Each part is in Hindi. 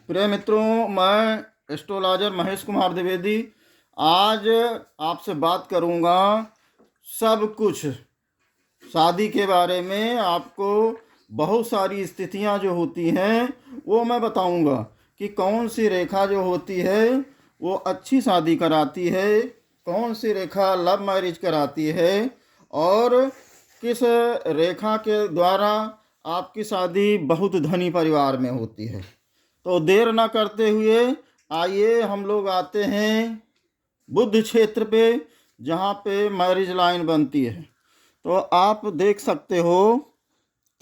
प्रिय मित्रों, मैं एस्ट्रोलॉजर महेश कुमार द्विवेदी आज आपसे बात करूंगा सब कुछ शादी के बारे में। आपको बहुत सारी स्थितियां जो होती हैं वो मैं बताऊंगा कि कौन सी रेखा जो होती है वो अच्छी शादी कराती है, कौन सी रेखा लव मैरिज कराती है और किस रेखा के द्वारा आपकी शादी बहुत धनी परिवार में होती है। तो देर ना करते हुए आइए हम लोग आते हैं बुध क्षेत्र पे, जहाँ पे मैरिज लाइन बनती है। तो आप देख सकते हो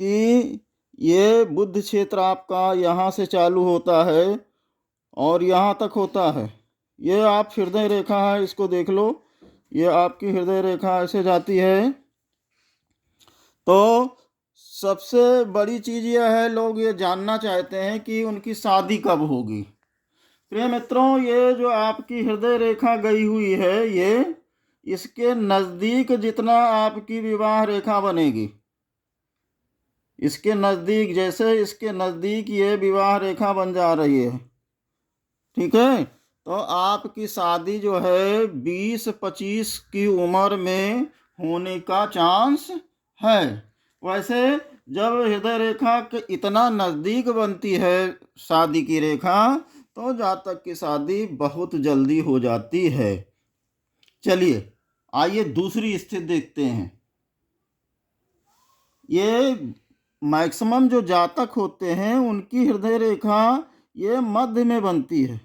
कि ये बुध क्षेत्र आपका यहाँ से चालू होता है और यहाँ तक होता है। ये आप हृदय रेखा है, इसको देख लो। ये आपकी हृदय रेखा ऐसे जाती है। तो सबसे बड़ी चीज़ यह है, लोग ये जानना चाहते हैं कि उनकी शादी कब होगी। प्रिय मित्रों, ये जो आपकी हृदय रेखा गई हुई है, ये इसके नज़दीक जितना आपकी विवाह रेखा बनेगी, इसके नज़दीक, जैसे इसके नज़दीक ये विवाह रेखा बन जा रही है, ठीक है, तो आपकी शादी जो है 20-25 की उम्र में होने का चांस है। वैसे जब हृदय रेखा के इतना नज़दीक बनती है शादी की रेखा, तो जातक की शादी बहुत जल्दी हो जाती है। चलिए आइए दूसरी स्थिति देखते हैं। ये मैक्सिमम जो जातक होते हैं उनकी हृदय रेखा ये मध्य में बनती है।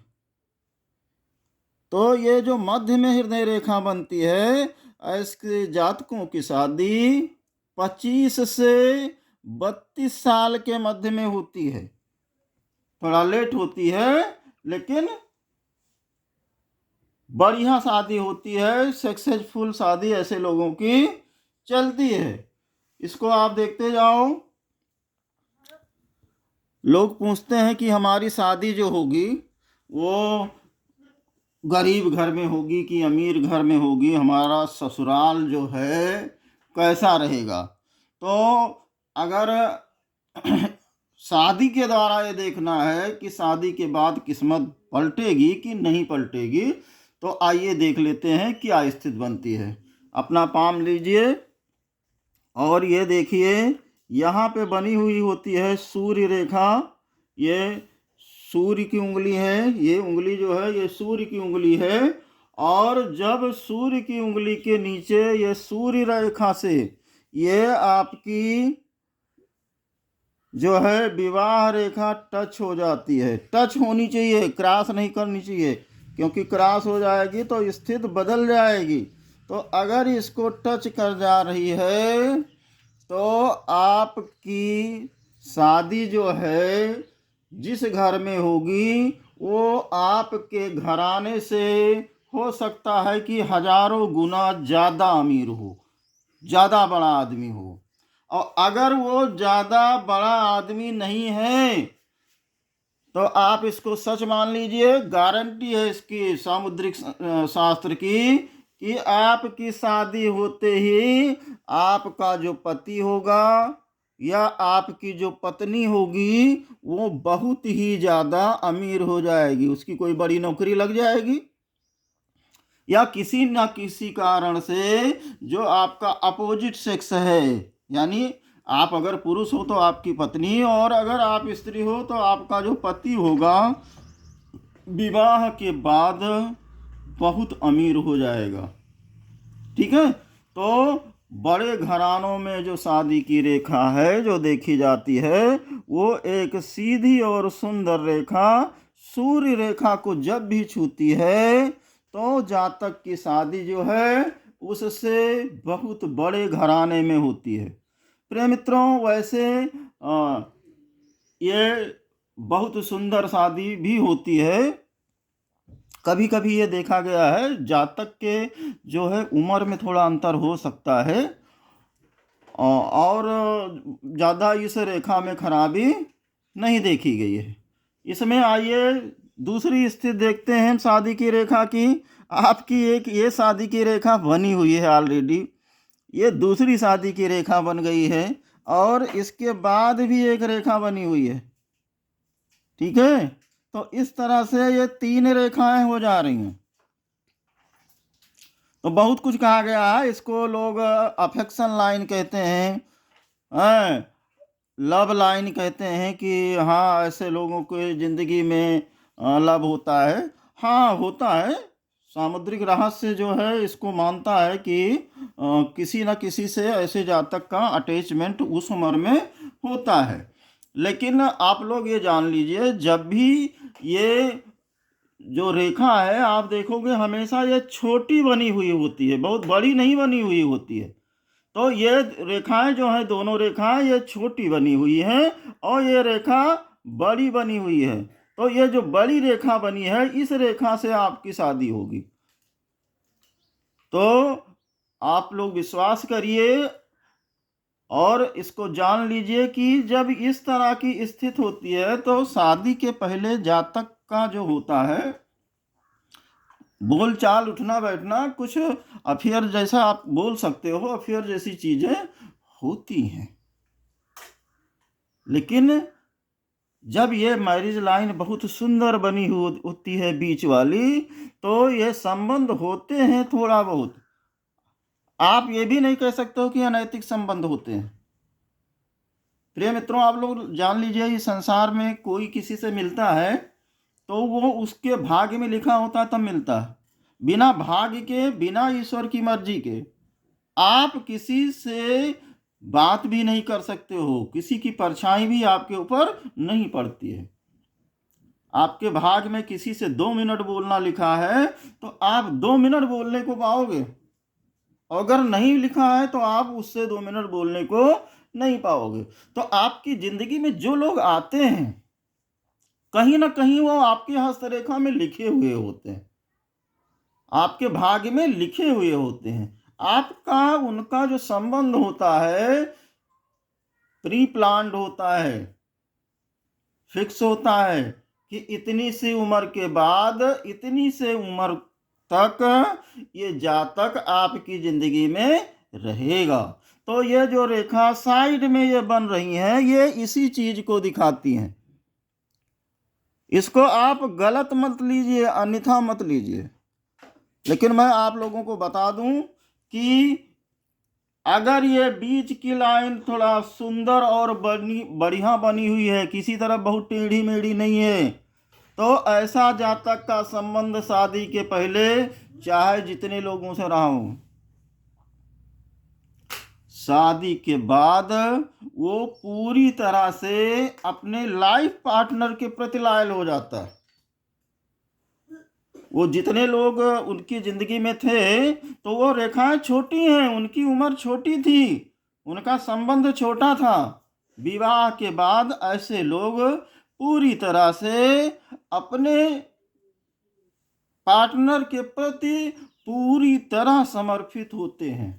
तो ये जो मध्य में हृदय रेखा बनती है, ऐसे जातकों की शादी 25 से 32 साल के मध्य में होती है। थोड़ा लेट होती है, लेकिन बढ़िया शादी होती है, सक्सेसफुल शादी ऐसे लोगों की चलती है। इसको आप देखते जाओ। लोग पूछते हैं कि हमारी शादी जो होगी वो गरीब घर में होगी कि अमीर घर में होगी, हमारा ससुराल जो है कैसा रहेगा। तो अगर शादी के द्वारा ये देखना है कि शादी के बाद किस्मत पलटेगी कि नहीं पलटेगी, तो आइए देख लेते हैं क्या स्थिति बनती है। अपना पाम लीजिए और ये देखिए, यहाँ पे बनी हुई होती है सूर्य रेखा। ये सूर्य की उंगली है, ये उंगली जो है ये सूर्य की उंगली है। और जब सूर्य की उंगली के नीचे ये सूर्य रेखा से ये आपकी जो है विवाह रेखा टच हो जाती है, टच होनी चाहिए, क्रॉस नहीं करनी चाहिए, क्योंकि क्रॉस हो जाएगी तो स्थिति बदल जाएगी। तो अगर इसको टच कर जा रही है तो आपकी शादी जो है जिस घर में होगी वो आपके घराने से हो सकता है कि हजारों गुना ज़्यादा अमीर हो, ज़्यादा बड़ा आदमी हो। और अगर वो ज़्यादा बड़ा आदमी नहीं है तो आप इसको सच मान लीजिए, गारंटी है इसकी सामुद्रिक शास्त्र की, कि आपकी शादी होते ही आपका जो पति होगा या आपकी जो पत्नी होगी वो बहुत ही ज़्यादा अमीर हो जाएगी। उसकी कोई बड़ी नौकरी लग जाएगी या किसी न किसी कारण से जो आपका अपोजिट सेक्स है, यानी आप अगर पुरुष हो तो आपकी पत्नी, और अगर आप स्त्री हो तो आपका जो पति होगा, विवाह के बाद बहुत अमीर हो जाएगा। ठीक है, तो बड़े घरानों में जो शादी की रेखा है जो देखी जाती है वो एक सीधी और सुंदर रेखा सूर्य रेखा को जब भी छूती है तो जातक की शादी जो है उससे बहुत बड़े घराने में होती है। प्रिय मित्रों, वैसे ये बहुत सुंदर शादी भी होती है। कभी कभी ये देखा गया है जातक के जो है उम्र में थोड़ा अंतर हो सकता है और ज़्यादा इस रेखा में खराबी नहीं देखी गई है। इसमें आइए दूसरी स्थिति देखते हैं शादी की रेखा की। आपकी एक ये शादी की रेखा बनी हुई है ऑलरेडी, ये दूसरी शादी की रेखा बन गई है और इसके बाद भी एक रेखा बनी हुई है। ठीक है, तो इस तरह से ये 3 रेखाएं हो जा रही हैं। तो बहुत कुछ कहा गया है, इसको लोग अफेक्शन लाइन कहते हैं, लव लाइन कहते हैं कि हाँ ऐसे लोगों के ज़िंदगी में लव होता है। हाँ होता है, सामुद्रिक रहस्य जो है इसको मानता है कि किसी न किसी से ऐसे जातक का अटैचमेंट उस उम्र में होता है। लेकिन आप लोग ये जान लीजिए, जब भी ये जो रेखा है आप देखोगे हमेशा ये छोटी बनी हुई होती है, बहुत बड़ी नहीं बनी हुई होती है। तो ये रेखाएं जो हैं, दोनों रेखाएं ये छोटी बनी हुई हैं और ये रेखा बड़ी बनी हुई है। तो ये जो बड़ी रेखा बनी है, इस रेखा से आपकी शादी होगी। तो आप लोग विश्वास करिए और इसको जान लीजिए कि जब इस तरह की स्थिति होती है तो शादी के पहले जातक का जो होता है बोल चाल, उठना बैठना, कुछ अफेयर जैसा आप बोल सकते हो, अफेयर जैसी चीजें होती हैं। लेकिन जब ये मैरिज लाइन बहुत सुंदर बनी होती है बीच वाली, तो ये संबंध होते हैं थोड़ा बहुत। आप ये भी नहीं कह सकते हो कि अनैतिक संबंध होते हैं। प्रिय मित्रों, आप लोग जान लीजिए, इस संसार में कोई किसी से मिलता है तो वो उसके भाग्य में लिखा होता है तब मिलता है। बिना भाग्य के, बिना ईश्वर की मर्जी के आप किसी से बात भी नहीं कर सकते हो, किसी की परछाई भी आपके ऊपर नहीं पड़ती है। आपके भाग्य में किसी से 2 मिनट बोलना लिखा है तो आप 2 मिनट बोलने को पाओगे, अगर नहीं लिखा है तो आप उससे 2 मिनट बोलने को नहीं पाओगे। तो आपकी जिंदगी में जो लोग आते हैं, कहीं ना कहीं वो आपकी हस्तरेखा में लिखे हुए होते हैं, आपके भाग्य में लिखे हुए होते हैं। आपका उनका जो संबंध होता है प्री प्लान्ड होता है, फिक्स होता है कि इतनी सी उम्र के बाद, इतनी से उम्र तक ये जातक आपकी जिंदगी में रहेगा। तो ये जो रेखा साइड में ये बन रही हैं, ये इसी चीज को दिखाती हैं। इसको आप गलत मत लीजिए, अन्यथा मत लीजिए। लेकिन मैं आप लोगों को बता दूं कि अगर ये बीच की लाइन थोड़ा सुंदर और बढ़िया बनी हुई है, किसी तरह बहुत टेढ़ी मेढ़ी नहीं है, तो ऐसा जातक का संबंध शादी के पहले चाहे जितने लोगों से रहा हो, शादी के बाद वो पूरी तरह से अपने लाइफ पार्टनर के प्रति लॉयल हो जाता है। वो जितने लोग उनकी जिंदगी में थे तो वो रेखाएं छोटी हैं, उनकी उम्र छोटी थी, उनका संबंध छोटा था। विवाह के बाद ऐसे लोग पूरी तरह से अपने पार्टनर के प्रति पूरी तरह समर्पित होते हैं।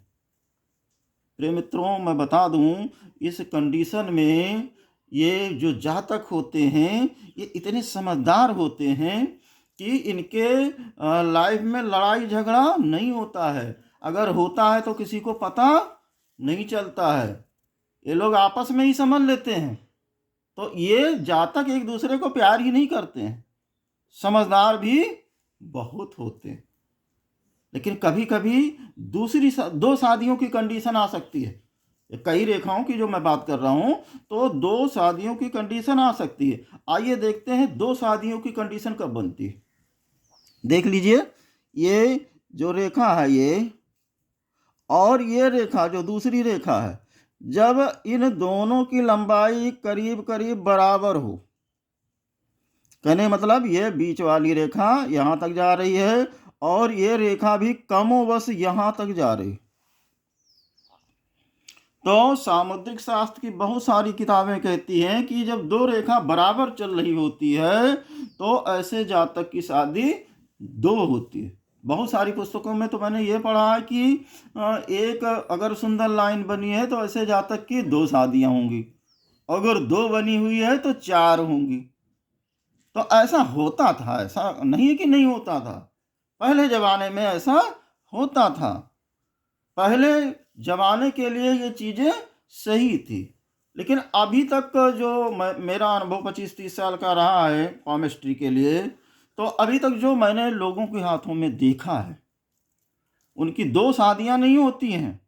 प्रिय मित्रों, मैं बता दूं, इस कंडीशन में ये जो जातक होते हैं ये इतने समझदार होते हैं कि इनके लाइफ में लड़ाई झगड़ा नहीं होता है। अगर होता है तो किसी को पता नहीं चलता है, ये लोग आपस में ही समझ लेते हैं। तो ये जातक एक दूसरे को प्यार ही नहीं करते हैं, समझदार भी बहुत होते हैं। लेकिन कभी कभी दूसरी 2 शादियों की कंडीशन आ सकती है। कई रेखाओं की जो मैं बात कर रहा हूं, तो 2 शादियों की कंडीशन आ सकती है। आइए देखते हैं 2 शादियों की कंडीशन कब बनती है। देख लीजिए, ये जो रेखा है ये और ये रेखा जो दूसरी रेखा है, जब इन दोनों की लंबाई करीब करीब बराबर हो, कहने मतलब ये बीच वाली रेखा यहां तक जा रही है और ये रेखा भी कमोबश यहां तक जा रही, तो सामुद्रिक शास्त्र की बहुत सारी किताबें कहती हैं कि जब 2 रेखा बराबर चल रही होती है तो ऐसे जातक की शादी 2 होती है। बहुत सारी पुस्तकों में तो मैंने ये पढ़ा है कि एक अगर सुंदर लाइन बनी है तो ऐसे जातक की 2 शादियां होंगी, अगर 2 बनी हुई है तो 4 होंगी। तो ऐसा होता था, ऐसा नहीं है कि नहीं होता था, पहले जमाने में ऐसा होता था। पहले जमाने के लिए ये चीजें सही थी। लेकिन अभी तक जो मेरा अनुभव 25-30 साल का रहा है पामिस्ट्री के लिए, तो अभी तक जो मैंने लोगों के हाथों में देखा है, उनकी 2 शादियां नहीं होती हैं,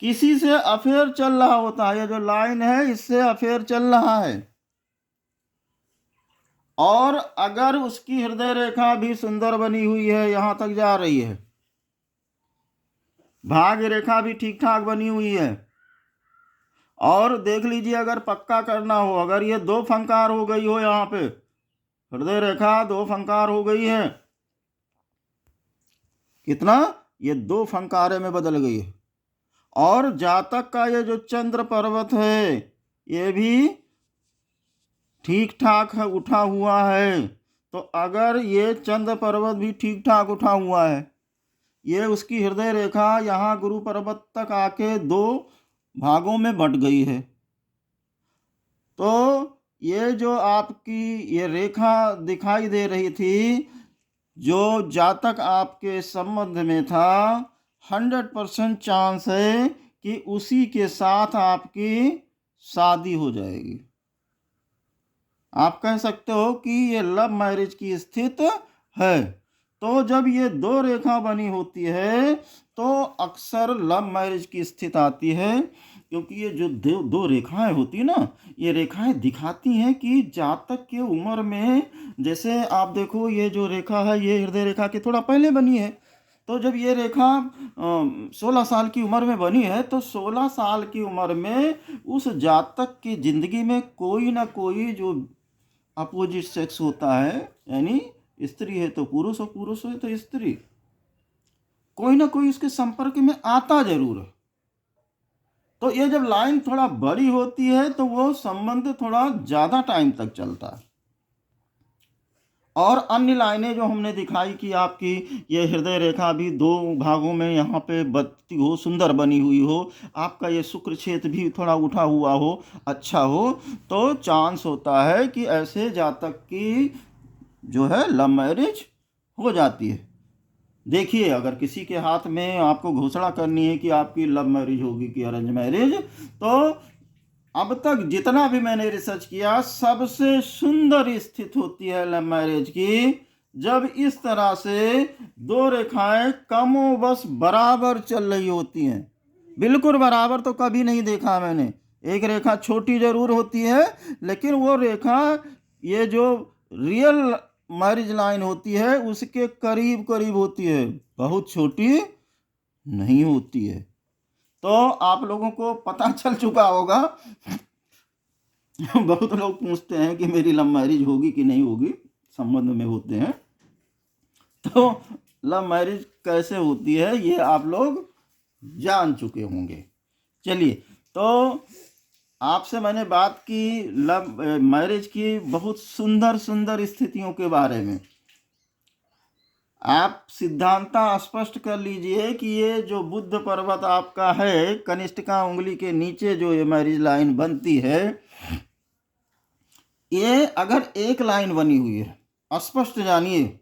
किसी से अफेयर चल रहा होता है। ये जो लाइन है, इससे अफेयर चल रहा है, और अगर उसकी हृदय रेखा भी सुंदर बनी हुई है, यहां तक जा रही है, भाग्य रेखा भी ठीक ठाक बनी हुई है, और देख लीजिए अगर पक्का करना हो, अगर ये 2 फंकार हो गई हो, यहाँ पे हृदय रेखा 2 फंकार हो गई है, कितना, ये 2 फंकारे में बदल गई है, और जातक का ये जो चंद्र पर्वत है, ये भी ठीक ठाक है, उठा हुआ है। तो अगर ये चंद्र पर्वत भी ठीक ठाक उठा हुआ है, ये उसकी हृदय रेखा यहाँ गुरु पर्वत तक आके 2 भागों में बट गई है, तो ये जो आपकी ये रेखा दिखाई दे रही थी, जो जातक आपके संबंध में था, 100% चांस है कि उसी के साथ आपकी शादी हो जाएगी। आप कह सकते हो कि ये लव मैरिज की स्थिति है। तो जब ये 2 रेखा बनी होती है, तो अक्सर लव मैरिज की स्थिति आती है, क्योंकि ये जो 2 रेखाएं होती है ना, ये रेखाएं दिखाती हैं कि जातक के उम्र में, जैसे आप देखो ये जो रेखा है, ये हृदय रेखा के थोड़ा पहले बनी है, तो जब ये रेखा 16 साल की उम्र में बनी है, तो 16 साल की उम्र में उस जातक की जिंदगी में कोई ना कोई जो अपोजिट सेक्स होता है, यानी स्त्री है तो पुरुष और पुरुष है तो स्त्री, कोई ना कोई उसके संपर्क में आता जरूर है। तो ये जब लाइन थोड़ा बड़ी होती है, तो वो संबंध थोड़ा ज़्यादा टाइम तक चलता है। और अन्य लाइनें जो हमने दिखाई कि आपकी ये हृदय रेखा भी 2 भागों में यहाँ पे बत्ती हो, सुंदर बनी हुई हो, आपका ये शुक्र क्षेत्र भी थोड़ा उठा हुआ हो, अच्छा हो, तो चांस होता है कि ऐसे जातक की जो है लव मैरिज हो जाती है। देखिए, अगर किसी के हाथ में आपको घोषणा करनी है कि आपकी लव मैरिज होगी कि अरेंज मैरिज, तो अब तक जितना भी मैंने रिसर्च किया, सबसे सुंदर स्थिति होती है लव मैरिज की, जब इस तरह से 2 रेखाएं कमोबश बराबर चल रही होती हैं। बिल्कुल बराबर तो कभी नहीं देखा मैंने, एक रेखा छोटी जरूर होती है, लेकिन वो रेखा ये जो रियल मैरिज लाइन होती है, उसके करीब करीब होती है, बहुत छोटी नहीं होती है। तो आप लोगों को पता चल चुका होगा। बहुत लोग पूछते हैं कि मेरी लव मैरिज होगी कि नहीं होगी, संबंध में होते हैं, तो लव मैरिज कैसे होती है ये आप लोग जान चुके होंगे। चलिए, तो आपसे मैंने बात की लव मैरिज की बहुत सुंदर सुंदर स्थितियों के बारे में। आप सिद्धांता स्पष्ट कर लीजिए कि ये जो बुद्ध पर्वत आपका है, कनिष्ठिका उंगली के नीचे जो ये मैरिज लाइन बनती है, ये अगर एक लाइन बनी हुई है, स्पष्ट जानिए,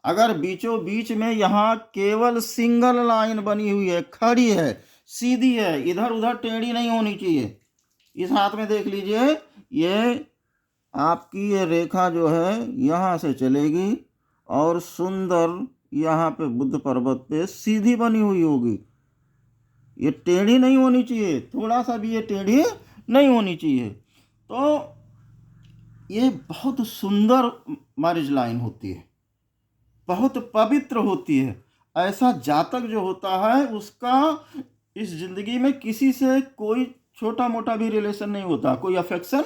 अगर बीचों बीच में यहाँ केवल सिंगल लाइन बनी हुई है, खड़ी है, सीधी है, इधर उधर टेढ़ी नहीं होनी चाहिए। इस हाथ में देख लीजिए, ये आपकी ये रेखा जो है यहाँ से चलेगी और सुंदर यहाँ पे बुद्ध पर्वत पे सीधी बनी हुई होगी, ये टेढ़ी नहीं होनी चाहिए, थोड़ा सा भी ये टेढ़ी नहीं होनी चाहिए। तो ये बहुत सुंदर मैरिज लाइन होती है, बहुत पवित्र होती है। ऐसा जातक जो होता है, उसका इस जिंदगी में किसी से कोई छोटा मोटा भी रिलेशन नहीं होता, कोई अफेक्शन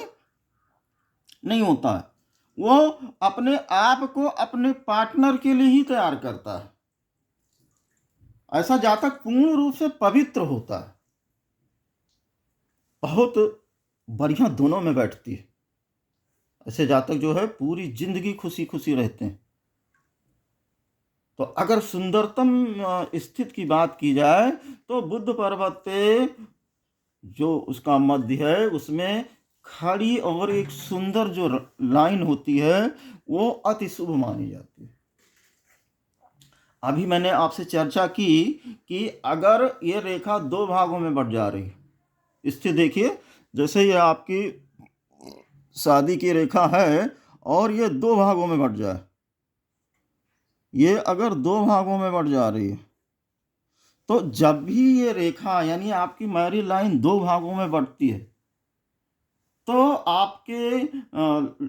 नहीं होता है, वो अपने आप को अपने पार्टनर के लिए ही तैयार करता है। ऐसा जातक पूर्ण रूप से पवित्र होता है, बहुत बढ़िया दोनों में बैठती है। ऐसे जातक जो है पूरी जिंदगी खुशी खुशी रहते हैं। तो अगर सुंदरतम स्थिति की बात की जाए, तो बुद्ध पर्वत पे जो उसका मध्य है, उसमें खड़ी और एक सुंदर जो लाइन होती है, वो अति शुभ मानी जाती है। अभी मैंने आपसे चर्चा की कि अगर ये रेखा 2 भागों में बट जा रही, स्थिति देखिए, जैसे ये आपकी शादी की रेखा है और ये 2 भागों में बट जाए, ये अगर 2 भागों में बट जा रही है, तो जब भी ये रेखा यानी आपकी मैरिज लाइन 2 भागों में बटती है, तो आपके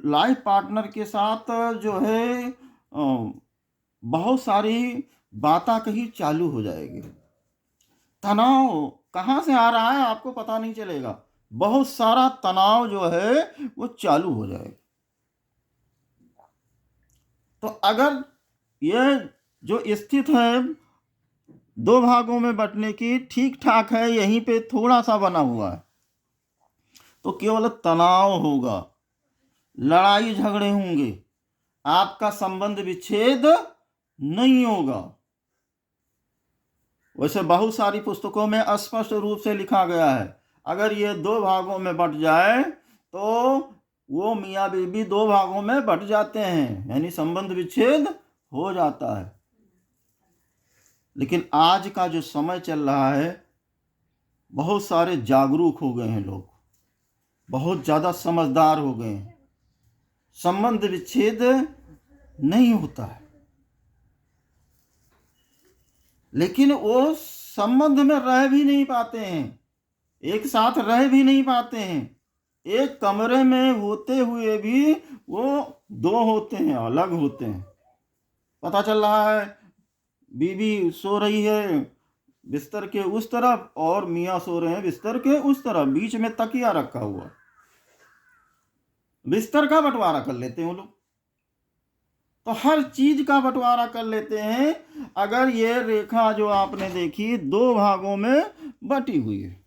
लाइफ पार्टनर के साथ जो है बहुत सारी बातें कहीं चालू हो जाएगी। तनाव कहाँ से आ रहा है आपको पता नहीं चलेगा, बहुत सारा तनाव जो है वो चालू हो जाएगा। तो अगर ये जो स्थिति है 2 भागों में बंटने की ठीक ठाक है, यहीं पे थोड़ा सा बना हुआ है, तो केवल तनाव होगा, लड़ाई झगड़े होंगे, आपका संबंध विच्छेद नहीं होगा। वैसे बहुत सारी पुस्तकों में स्पष्ट रूप से लिखा गया है, अगर ये 2 भागों में बट जाए तो वो मियाँ बीवी 2 भागों में बट जाते हैं, यानी संबंध विच्छेद हो जाता है। लेकिन आज का जो समय चल रहा है, बहुत सारे जागरूक हो गए हैं लोग, बहुत ज़्यादा समझदार हो गए हैं, संबंध विच्छेद नहीं होता है, लेकिन वो संबंध में रह भी नहीं पाते हैं, एक साथ रह भी नहीं पाते हैं, एक कमरे में होते हुए भी वो 2 होते हैं, अलग होते हैं। पता चल रहा है बीवी सो रही है बिस्तर के उस तरफ और मियाँ सो रहे हैं बिस्तर के उस तरफ, बीच में तकिया रखा हुआ, बिस्तर का बंटवारा कर लेते हैं वो लोग, तो हर चीज का बंटवारा कर लेते हैं। अगर ये रेखा जो आपने देखी 2 भागों में बटी हुई है,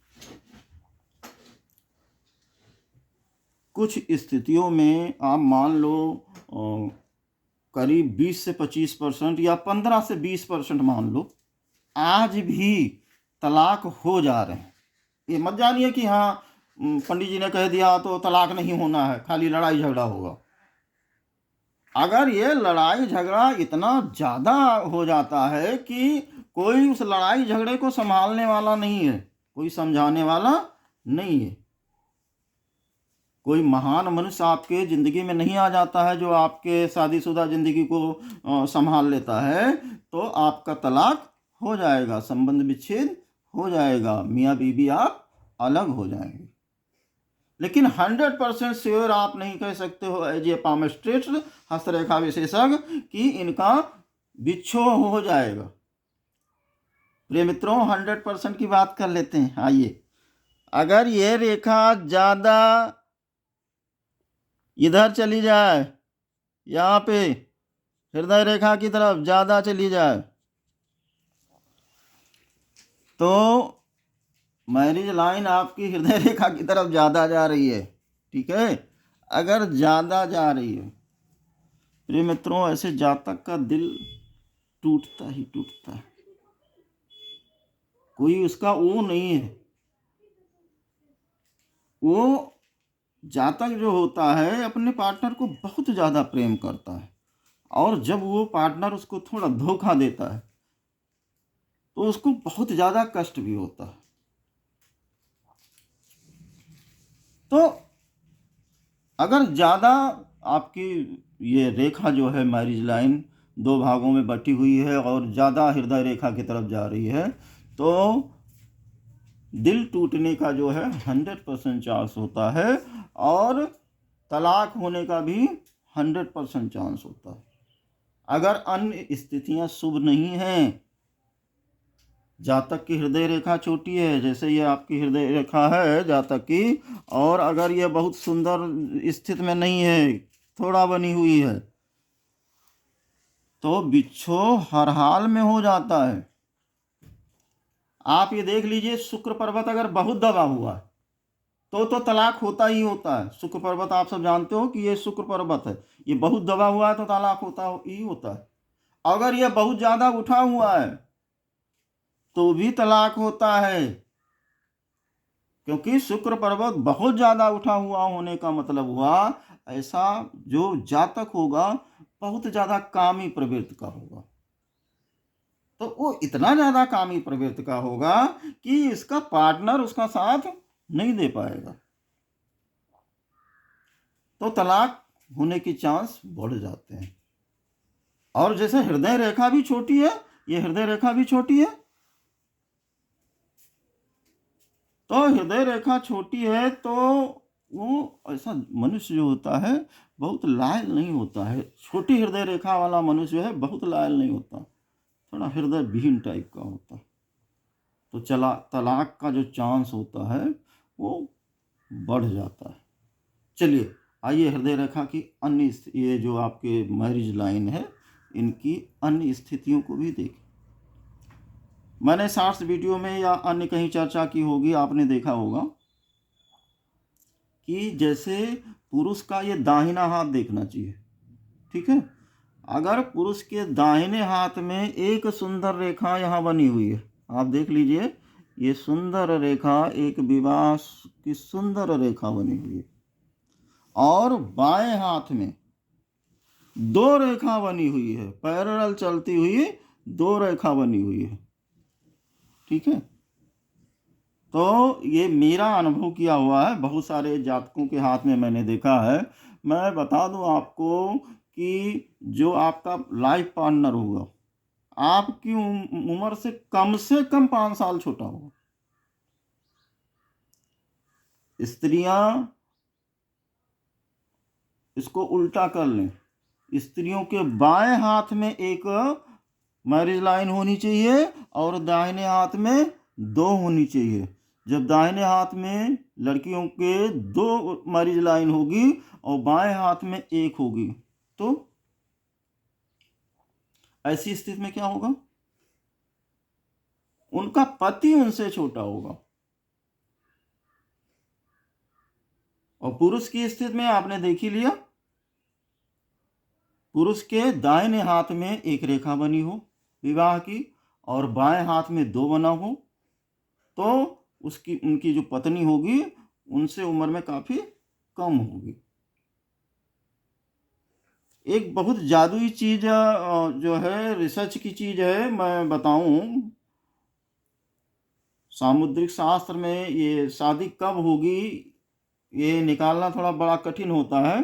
कुछ स्थितियों में आप मान लो करीब 20 से 25% या 15 से 20% मान लो, आज भी तलाक हो जा रहे हैं। ये मत जानिए कि हाँ पंडित जी ने कह दिया तो तलाक नहीं होना है, खाली लड़ाई झगड़ा होगा। अगर ये लड़ाई झगड़ा इतना ज़्यादा हो जाता है कि कोई उस लड़ाई झगड़े को संभालने वाला नहीं है, कोई समझाने वाला नहीं है, कोई महान मनुष्य आपके ज़िंदगी में नहीं आ जाता है जो आपके शादीशुदा ज़िंदगी को संभाल लेता है, तो आपका तलाक हो जाएगा, संबंध विच्छेद हो जाएगा, मियाँ बीवी आप अलग हो जाएंगे। लेकिन 100% श्योर आप नहीं कह सकते हो एज ए पामस्ट्रेट हस्तरेखा विशेषज्ञ कि इनका विच्छोह हो जाएगा। प्रिय मित्रों, 100% की बात कर लेते हैं। आइए, अगर ये रेखा ज़्यादा इधर चली जाए, यहाँ पे हृदय रेखा की तरफ ज़्यादा चली जाए, तो मैरिज लाइन आपकी हृदय रेखा की तरफ ज़्यादा जा रही है, ठीक है। अगर ज़्यादा जा रही है, प्रिय मित्रों, ऐसे जातक का दिल टूटता ही टूटता है, कोई उसका वो नहीं है। वो जातक जो होता है अपने पार्टनर को बहुत ज़्यादा प्रेम करता है, और जब वो पार्टनर उसको थोड़ा धोखा देता है तो उसको बहुत ज़्यादा कष्ट भी होता है। तो अगर ज़्यादा आपकी ये रेखा जो है मैरिज लाइन 2 भागों में बटी हुई है और ज़्यादा हृदय रेखा की तरफ जा रही है, तो दिल टूटने का जो है 100% चांस होता है, और तलाक होने का भी 100% चांस होता है। अगर अन्य स्थितियां शुभ नहीं हैं, जातक की हृदय रेखा छोटी है, जैसे ये आपकी हृदय रेखा है जातक की, और अगर ये बहुत सुंदर स्थिति में नहीं है, थोड़ा बनी हुई है, तो विच्छोह हर हाल में हो जाता है। आप ये देख लीजिए, शुक्र पर्वत अगर बहुत दबा हुआ है तो तलाक होता ही होता है। शुक्र पर्वत आप सब जानते हो कि ये शुक्र पर्वत है, ये बहुत दबा हुआ है तो तलाक होता ही होता है। अगर ये बहुत ज़्यादा उठा हुआ है तो भी तलाक होता है, क्योंकि शुक्र पर्वत बहुत ज़्यादा उठा हुआ होने का मतलब हुआ ऐसा जो जातक होगा बहुत ज़्यादा कामी प्रवृत्ति का होगा। तो वो इतना ज़्यादा कामी प्रवृत्ति का होगा कि इसका पार्टनर उसका साथ नहीं दे पाएगा, तो तलाक होने की चांस बढ़ जाते हैं। और जैसे हृदय रेखा भी छोटी है, ये हृदय रेखा भी छोटी है, तो हृदय रेखा छोटी है तो वो ऐसा मनुष्य जो होता है बहुत लायल नहीं होता है। छोटी हृदय रेखा वाला मनुष्य जो है बहुत लायल नहीं होता, थोड़ा हृदय विहीन टाइप का होता है। तो तलाक का जो चांस होता है वो बढ़ जाता है। चलिए आइए हृदय रेखा की अन्य ये जो आपके मैरिज लाइन है इनकी अन्य स्थितियों को भी देखें। मैंने शॉर्ट्स वीडियो में या अन्य कहीं चर्चा की होगी, आपने देखा होगा कि जैसे पुरुष का ये दाहिना हाथ देखना चाहिए, ठीक है। अगर पुरुष के दाहिने हाथ में एक सुंदर रेखा यहाँ बनी हुई है, आप देख लीजिए, ये सुंदर रेखा एक विवाह की सुंदर रेखा बनी हुई है, और बाएं हाथ में दो रेखा बनी हुई है, पैरेलल चलती हुई दो रेखा बनी हुई है, ठीक है। तो ये मेरा अनुभव किया हुआ है, बहुत सारे जातकों के हाथ में मैंने देखा है। मैं बता दूं आपको कि जो आपका लाइफ पार्टनर होगा आपकी उम्र से कम 5 साल छोटा होगा। स्त्रियां इसको उल्टा कर लें, स्त्रियों के बाएं हाथ में एक मैरिज लाइन होनी चाहिए और दाहिने हाथ में दो होनी चाहिए। जब दाहिने हाथ में लड़कियों के दो मैरिज लाइन होगी और बाएं हाथ में एक होगी, तो ऐसी स्थिति में क्या होगा, उनका पति उनसे छोटा होगा। और पुरुष की स्थिति में आपने देख ही लिया, पुरुष के दाहिने हाथ में एक रेखा बनी हो विवाह की और बाएं हाथ में दो बना हो, तो उनकी जो पत्नी होगी उनसे उम्र में काफी कम होगी। एक बहुत जादुई चीज जो है, रिसर्च की चीज है, मैं बताऊं, सामुद्रिक शास्त्र में ये शादी कब होगी ये निकालना थोड़ा बड़ा कठिन होता है,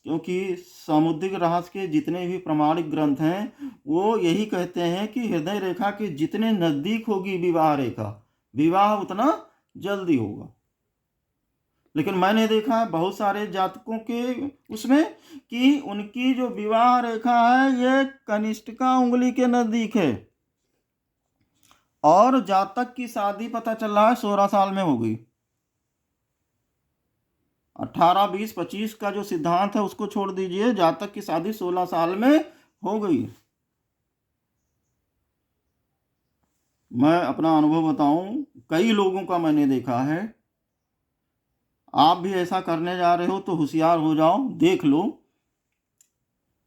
क्योंकि सामुद्रिक रहस्य के जितने भी प्रमाणिक ग्रंथ हैं वो यही कहते हैं कि हृदय रेखा के जितने नजदीक होगी विवाह रेखा, विवाह उतना जल्दी होगा। लेकिन मैंने देखा है बहुत सारे जातकों के उसमें कि उनकी जो विवाह रेखा है ये कनिष्ठिका उंगली के नजदीक है, और जातक की शादी पता चल रहा है 16 साल में हो गई। 18, 20, 25 का जो सिद्धांत है उसको छोड़ दीजिए, जातक की शादी 16 साल में हो गई। मैं अपना अनुभव बताऊं, कई लोगों का मैंने देखा है। आप भी ऐसा करने जा रहे हो तो होशियार हो जाओ, देख लो,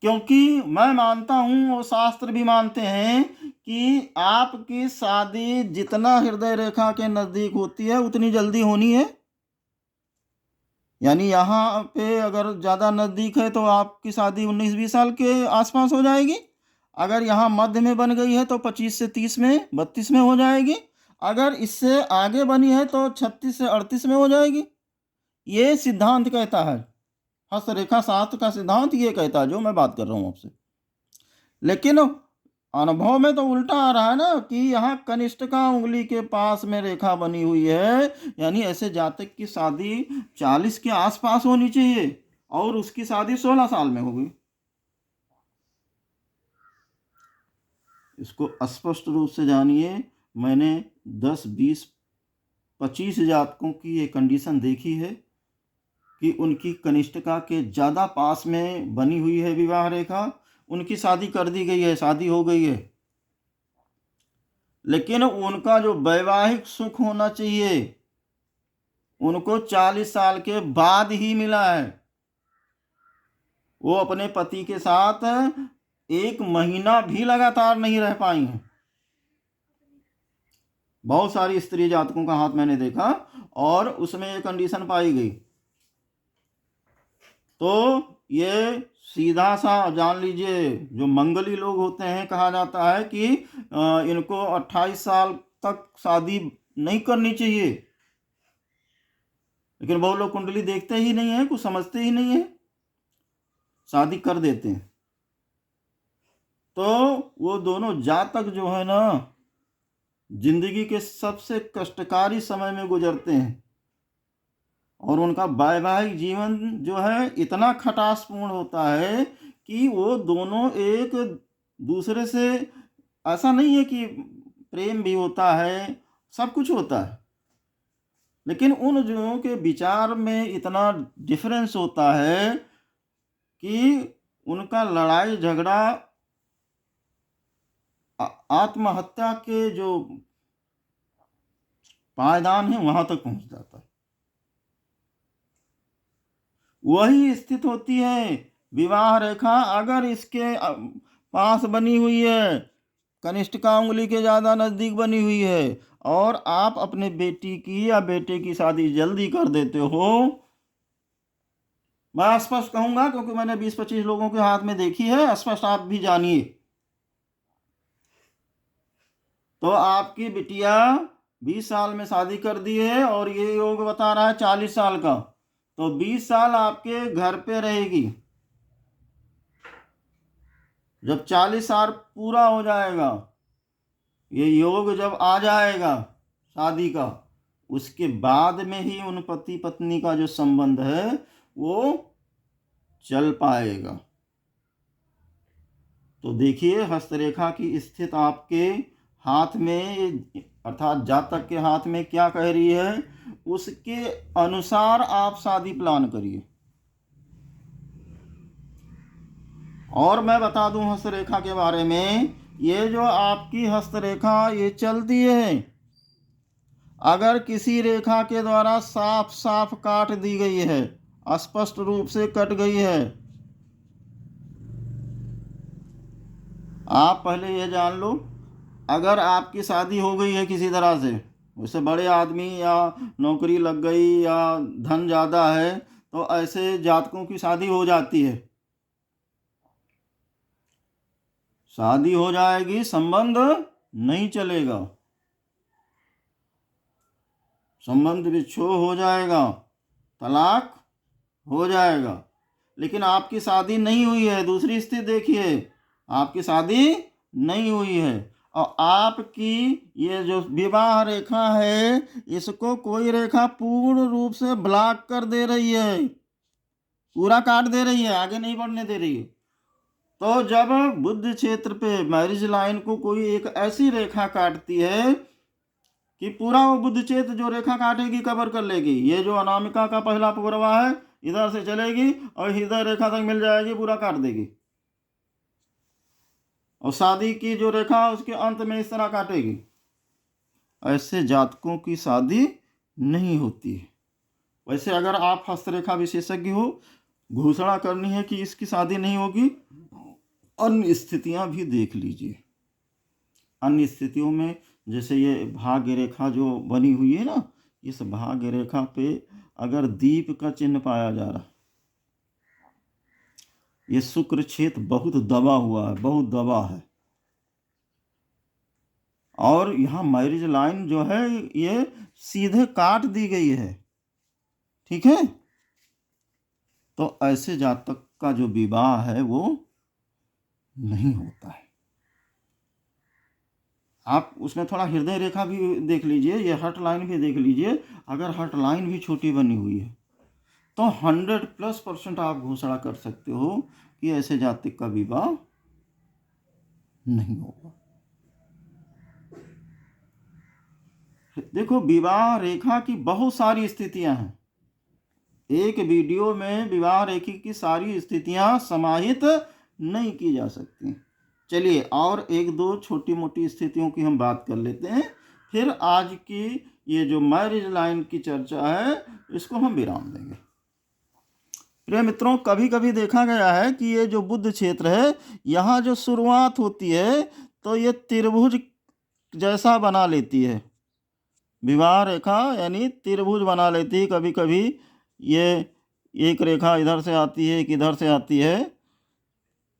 क्योंकि मैं मानता हूं और शास्त्र भी मानते हैं कि आपकी शादी जितना हृदय रेखा के नजदीक होती है उतनी जल्दी होनी है। यानी यहाँ पे अगर ज़्यादा नज़दीक है तो आपकी शादी 19-20 साल के आसपास हो जाएगी। अगर यहाँ मध्य में बन गई है तो 25 से 30 में, 32 में हो जाएगी। अगर इससे आगे बनी है तो 36 से 38 में हो जाएगी। ये सिद्धांत कहता है, हस्तरेखा शास्त्र का सिद्धांत ये कहता है जो मैं बात कर रहा हूँ आपसे। लेकिन अनुभव में तो उल्टा आ रहा है ना कि यहाँ कनिष्ठिका उंगली के पास में रेखा बनी हुई है, यानी ऐसे जातक की शादी 40 के आसपास होनी चाहिए और उसकी शादी 16 साल में होगी। इसको स्पष्ट रूप से जानिए, मैंने 10, 20, 25 जातकों की ये कंडीशन देखी है कि उनकी कनिष्ठिका के ज़्यादा पास में बनी हुई है विवाह रेखा, उनकी शादी कर दी गई है, शादी हो गई है, लेकिन उनका जो वैवाहिक सुख होना चाहिए उनको 40 साल के बाद ही मिला है। वो अपने पति के साथ 1 महीना भी लगातार नहीं रह पाई हैं। बहुत सारी स्त्री जातकों का हाथ मैंने देखा और उसमें ये कंडीशन पाई गई। तो ये सीधा सा जान लीजिए, जो मंगली लोग होते हैं, कहा जाता है कि इनको 28 साल तक शादी नहीं करनी चाहिए। लेकिन बहुत लोग कुंडली देखते ही नहीं है, कुछ समझते ही नहीं है, शादी कर देते हैं। तो वो दोनों जातक जो है ना, जिंदगी के सबसे कष्टकारी समय में गुजरते हैं और उनका वैवाहिक जीवन जो है इतना खटासपूर्ण होता है कि वो दोनों एक दूसरे से, ऐसा नहीं है कि प्रेम भी होता है, सब कुछ होता है, लेकिन उन दोनों के विचार में इतना डिफरेंस होता है कि उनका लड़ाई झगड़ा आत्महत्या के जो पायदान है वहां तक पहुंच जाता है। वही स्थिति होती है विवाह रेखा अगर इसके पास बनी हुई है, कनिष्ठिका उंगली के ज़्यादा नज़दीक बनी हुई है, और आप अपने बेटी की या बेटे की शादी जल्दी कर देते हो, मैं स्पष्ट कहूंगा क्योंकि मैंने 20-25 लोगों के हाथ में देखी है, स्पष्ट आप भी जानिए। तो आपकी बिटिया 20 साल में शादी कर दी है और ये योग बता रहा है 40 साल का, तो 20 साल आपके घर पे रहेगी। जब 40 साल पूरा हो जाएगा, ये योग जब आ जाएगा शादी का, उसके बाद में ही उन पति पत्नी का जो संबंध है वो चल पाएगा। तो देखिए हस्तरेखा की स्थिति आपके हाथ में, अर्थात जातक के हाथ में क्या कह रही है, उसके अनुसार आप शादी प्लान करिए। और मैं बता दूं हस्तरेखा के बारे में, ये जो आपकी हस्तरेखा ये चलती है, अगर किसी रेखा के द्वारा साफ साफ काट दी गई है, स्पष्ट रूप से कट गई है, आप पहले ये जान लो, अगर आपकी शादी हो गई है किसी तरह से, वैसे बड़े आदमी या नौकरी लग गई या धन ज़्यादा है, तो ऐसे जातकों की शादी हो जाती है, शादी हो जाएगी, संबंध नहीं चलेगा, संबंध विच्छेद हो जाएगा, तलाक हो जाएगा। लेकिन आपकी शादी नहीं हुई है, दूसरी स्थिति देखिए, आपकी शादी नहीं हुई है और आपकी ये जो विवाह रेखा है, इसको कोई रेखा पूर्ण रूप से ब्लॉक कर दे रही है, पूरा काट दे रही है, आगे नहीं बढ़ने दे रही है। तो जब बुद्ध क्षेत्र पे मैरिज लाइन को कोई एक ऐसी रेखा काटती है कि पूरा वो बुद्ध क्षेत्र जो रेखा काटेगी कवर कर लेगी, ये जो अनामिका का पहला पूर्वा है इधर से चलेगी और हृदय रेखा तक मिल जाएगी, पूरा काट देगी, और शादी की जो रेखा उसके अंत में इस तरह काटेगी। ऐसे जातकों की शादी नहीं होती है। वैसे अगर आप हस्तरेखा विशेषज्ञ हो, घोषणा करनी है कि इसकी शादी नहीं होगी, अन्य स्थितियां भी देख लीजिए। अन्य स्थितियों में जैसे ये भाग्य रेखा जो बनी हुई है ना, इस भाग्य रेखा पे अगर दीप का चिन्ह पाया जा रहा, ये शुक्र क्षेत्र बहुत दबा हुआ है, बहुत दबा है, और यहाँ मैरिज लाइन जो है ये सीधे काट दी गई है, ठीक है। तो ऐसे जातक का जो विवाह है वो नहीं होता है। आप उसमें थोड़ा हृदय रेखा भी देख लीजिए, ये हर्ट लाइन भी देख लीजिए, अगर हर्ट लाइन भी छोटी बनी हुई है तो 100+% आप घोषणा कर सकते हो कि ऐसे जातक का विवाह नहीं होगा। देखो विवाह रेखा की बहुत सारी स्थितियां हैं, एक वीडियो में विवाह रेखा की सारी स्थितियां समाहित नहीं की जा सकती। चलिए और एक दो छोटी मोटी स्थितियों की हम बात कर लेते हैं, फिर आज की ये जो मैरिज लाइन की चर्चा है इसको हम विराम देंगे। प्रिय मित्रों, कभी कभी देखा गया है कि ये जो बुद्ध क्षेत्र है, यहाँ जो शुरुआत होती है तो ये त्रिभुज जैसा बना लेती है, विवाह रेखा यानी त्रिभुज बना लेती है। कभी कभी ये एक रेखा इधर से आती है, एक इधर से आती है,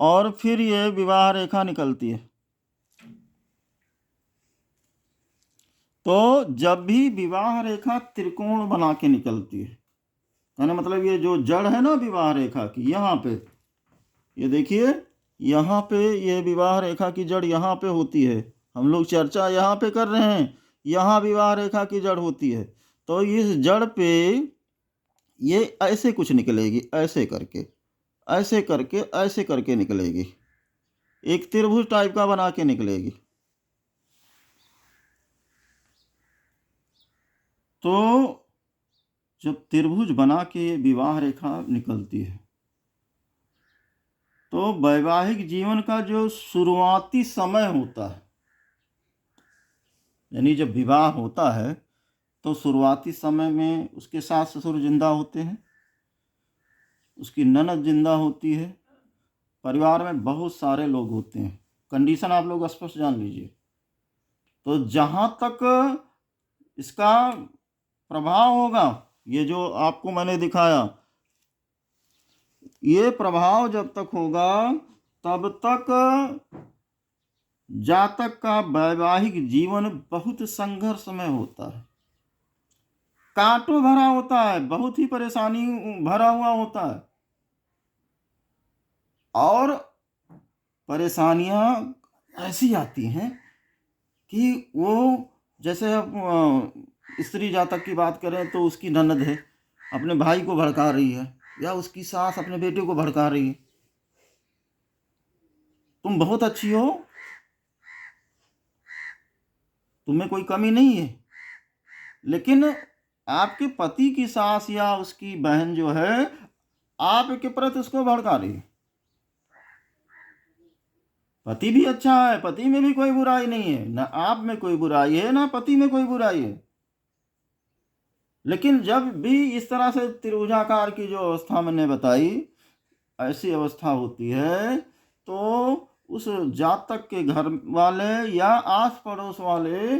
और फिर ये विवाह रेखा निकलती है। तो जब भी विवाह रेखा त्रिकोण बना के निकलती है, कहने मतलब ये जो जड़ है ना विवाह रेखा की, यहाँ पे ये देखिए, यहाँ पे ये विवाह रेखा की जड़ यहाँ पे होती है। हम लोग चर्चा यहाँ पे कर रहे हैं, यहाँ विवाह रेखा की जड़ होती है। तो इस जड़ पे ये ऐसे कुछ निकलेगी, ऐसे करके ऐसे करके ऐसे करके निकलेगी, एक त्रिभुज टाइप का बना के निकलेगी। तो जब त्रिभुज बना के विवाह रेखा निकलती है तो वैवाहिक जीवन का जो शुरुआती समय होता है, यानी जब विवाह होता है तो शुरुआती समय में उसके सास ससुर जिंदा होते हैं, उसकी ननद जिंदा होती है, परिवार में बहुत सारे लोग होते हैं। कंडीशन आप लोग स्पष्ट जान लीजिए। तो जहाँ तक इसका प्रभाव होगा, ये जो आपको मैंने दिखाया, ये प्रभाव जब तक होगा तब तक जातक का वैवाहिक जीवन बहुत संघर्षमय होता है, कांटों भरा होता है, बहुत ही परेशानी भरा हुआ होता है। और परेशानियां ऐसी आती हैं कि वो, जैसे अब स्त्री जातक की बात करें तो उसकी ननद है, अपने भाई को भड़का रही है, या उसकी सास अपने बेटे को भड़का रही है, तुम बहुत अच्छी हो, तुम्हें कोई कमी नहीं है। लेकिन आपके पति की सास या उसकी बहन जो है आपके प्रति उसको भड़का रही है। पति भी अच्छा है, पति में भी कोई बुराई नहीं है, ना आप में कोई बुराई है ना पति में कोई बुराई है। लेकिन जब भी इस तरह से त्रिभुजाकार की जो अवस्था मैंने बताई, ऐसी अवस्था होती है, तो उस जातक के घर वाले या आस पड़ोस वाले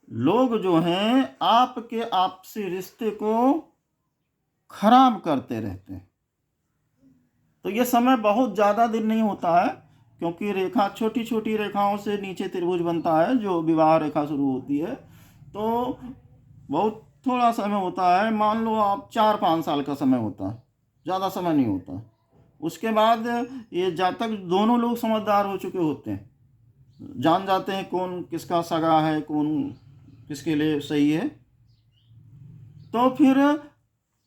लोग जो हैं आपके आपसी रिश्ते को खराब करते रहते हैं। तो ये समय बहुत ज़्यादा दिन नहीं होता है, क्योंकि रेखा छोटी छोटी रेखाओं से नीचे त्रिभुज बनता है, जो विवाह रेखा शुरू होती है। तो बहुत थोड़ा समय होता है, मान लो आप 4-5 साल का समय होता है, ज़्यादा समय नहीं होता। उसके बाद ये जातक दोनों लोग समझदार हो चुके होते हैं, जान जाते हैं कौन किसका सगा है, कौन किसके लिए सही है। तो फिर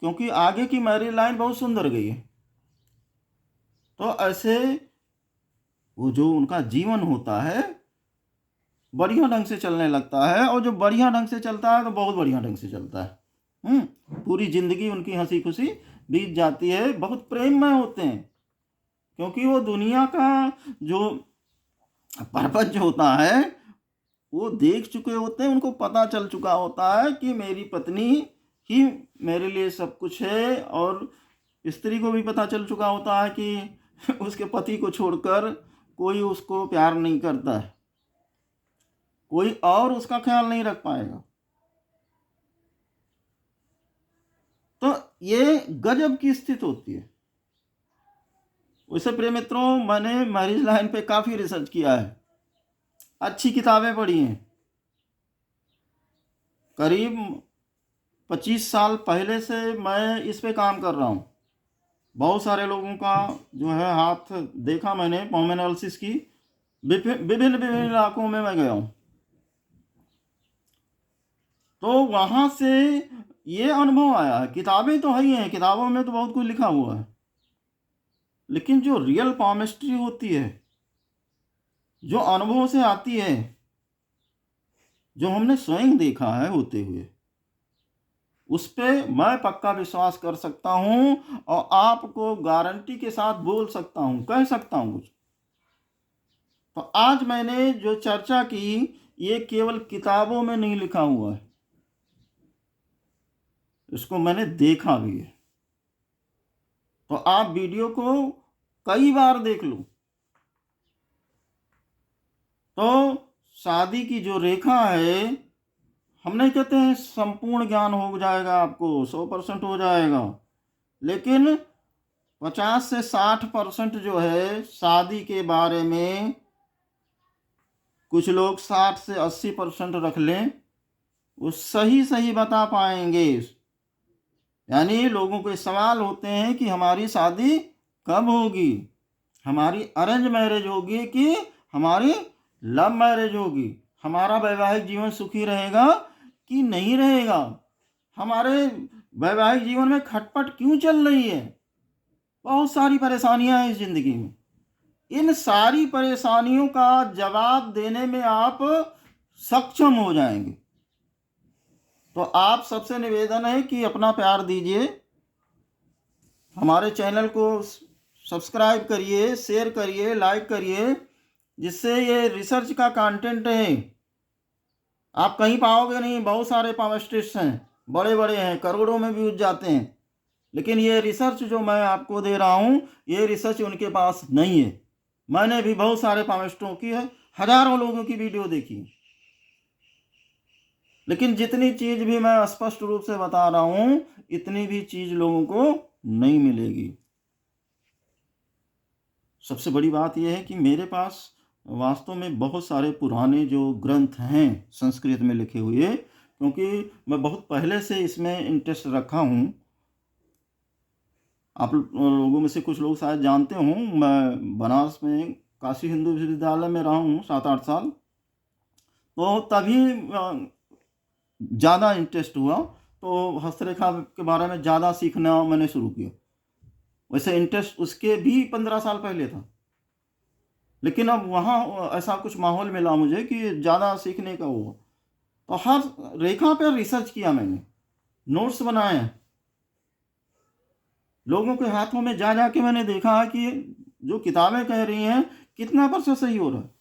क्योंकि आगे की मैरिज लाइन बहुत सुंदर गई है, तो ऐसे वो जो उनका जीवन होता है बढ़िया ढंग से चलने लगता है। और जो बढ़िया ढंग से चलता है तो बहुत बढ़िया ढंग से चलता है। पूरी जिंदगी उनकी हंसी खुशी बीत जाती है, बहुत प्रेममय होते हैं, क्योंकि वो दुनिया का जो पर्पज जो होता है वो देख चुके होते हैं। उनको पता चल चुका होता है कि मेरी पत्नी ही मेरे लिए सब कुछ है, और स्त्री को भी पता चल चुका होता है कि उसके पति को छोड़कर कोई उसको प्यार नहीं करता है, कोई और उसका ख्याल नहीं रख पाएगा। तो ये गजब की स्थिति होती है। वैसे प्रिय मित्रों, मैंने मैरिज लाइन पे काफ़ी रिसर्च किया है, अच्छी किताबें पढ़ी हैं। करीब 25 साल पहले से मैं इस पे काम कर रहा हूँ। बहुत सारे लोगों का जो है हाथ देखा मैंने, पॉम एनालिसिस की, विभिन्न इलाकों में मैं गया हूँ। तो वहाँ से ये अनुभव आया है। किताबें तो है ही हैं, किताबों में तो बहुत कुछ लिखा हुआ है, लेकिन जो रियल पॉमिस्ट्री होती है, जो अनुभव से आती है, जो हमने स्वयं देखा है होते हुए, उस पर मैं पक्का विश्वास कर सकता हूँ और आपको गारंटी के साथ बोल सकता हूँ, कह सकता हूँ कुछ। तो आज मैंने जो चर्चा की, ये केवल किताबों में नहीं लिखा हुआ है, इसको मैंने देखा भी है। तो आप वीडियो को कई बार देख लो, तो शादी की जो रेखा है, हम नहीं कहते हैं संपूर्ण ज्ञान हो जाएगा, आपको 100% हो जाएगा, लेकिन 50 से 60% जो है शादी के बारे में, कुछ लोग 60 से 80% रख लें, वो सही सही बता पाएंगे। यानी लोगों को सवाल होते हैं कि हमारी शादी कब होगी, हमारी अरेंज मैरिज होगी कि हमारी लव मैरिज होगी, हमारा वैवाहिक जीवन सुखी रहेगा कि नहीं रहेगा, हमारे वैवाहिक जीवन में खटपट क्यों चल रही है। बहुत सारी परेशानियां हैं इस जिंदगी में। इन सारी परेशानियों का जवाब देने में आप सक्षम हो जाएंगे। तो आप सबसे निवेदन है कि अपना प्यार दीजिए, हमारे चैनल को सब्सक्राइब करिए, शेयर करिए, लाइक करिए, जिससे ये रिसर्च का कंटेंट है आप कहीं पाओगे नहीं। बहुत सारे पामिस्ट्रिस्ट हैं, बड़े बड़े हैं, करोड़ों में व्यूज जाते हैं, लेकिन ये रिसर्च जो मैं आपको दे रहा हूँ ये रिसर्च उनके पास नहीं है। मैंने भी बहुत सारे पामिस्टरों की है, हजारों लोगों की वीडियो देखी, लेकिन जितनी चीज़ भी मैं स्पष्ट रूप से बता रहा हूँ इतनी भी चीज़ लोगों को नहीं मिलेगी। सबसे बड़ी बात यह है कि मेरे पास वास्तव में बहुत सारे पुराने जो ग्रंथ हैं संस्कृत में लिखे हुए, क्योंकि मैं बहुत पहले से इसमें इंटरेस्ट रखा हूँ। आप लोगों में से कुछ लोग शायद जानते हों, मैं बनारस में काशी हिंदू विश्वविद्यालय में रहा हूँ 7-8 साल, तो तभी ज़्यादा इंटरेस्ट हुआ, तो हस्तरेखा के बारे में ज़्यादा सीखना मैंने शुरू किया। वैसे इंटरेस्ट उसके भी 15 साल पहले था, लेकिन अब वहाँ ऐसा कुछ माहौल मिला मुझे कि ज़्यादा सीखने का हुआ, तो हर रेखा पर रिसर्च किया मैंने, नोट्स बनाए, लोगों के हाथों में जा जा के मैंने देखा कि जो किताबें कह रही हैं कितना % सही हो रहा है।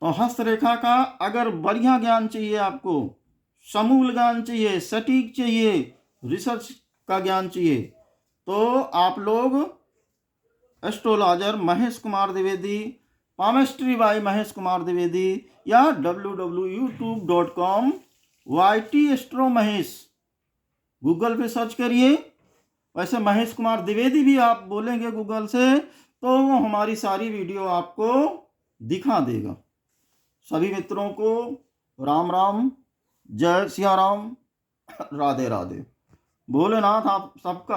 तो हस्तरेखा का अगर बढ़िया ज्ञान चाहिए आपको, समूल ज्ञान चाहिए, सटीक चाहिए, रिसर्च का ज्ञान चाहिए, तो आप लोग astrologer Mahesh Kumar Dwivedi, palmistry by Mahesh Kumar Dwivedi या www.youtube.com YT astro Mahesh Google पे सर्च करिए। वैसे महेश कुमार द्विवेदी भी आप बोलेंगे गूगल से तो वो हमारी सारी वीडियो आपको दिखा देगा। सभी मित्रों को राम राम, जय सिया राम, राधे राधे। भोलेनाथ आप सबका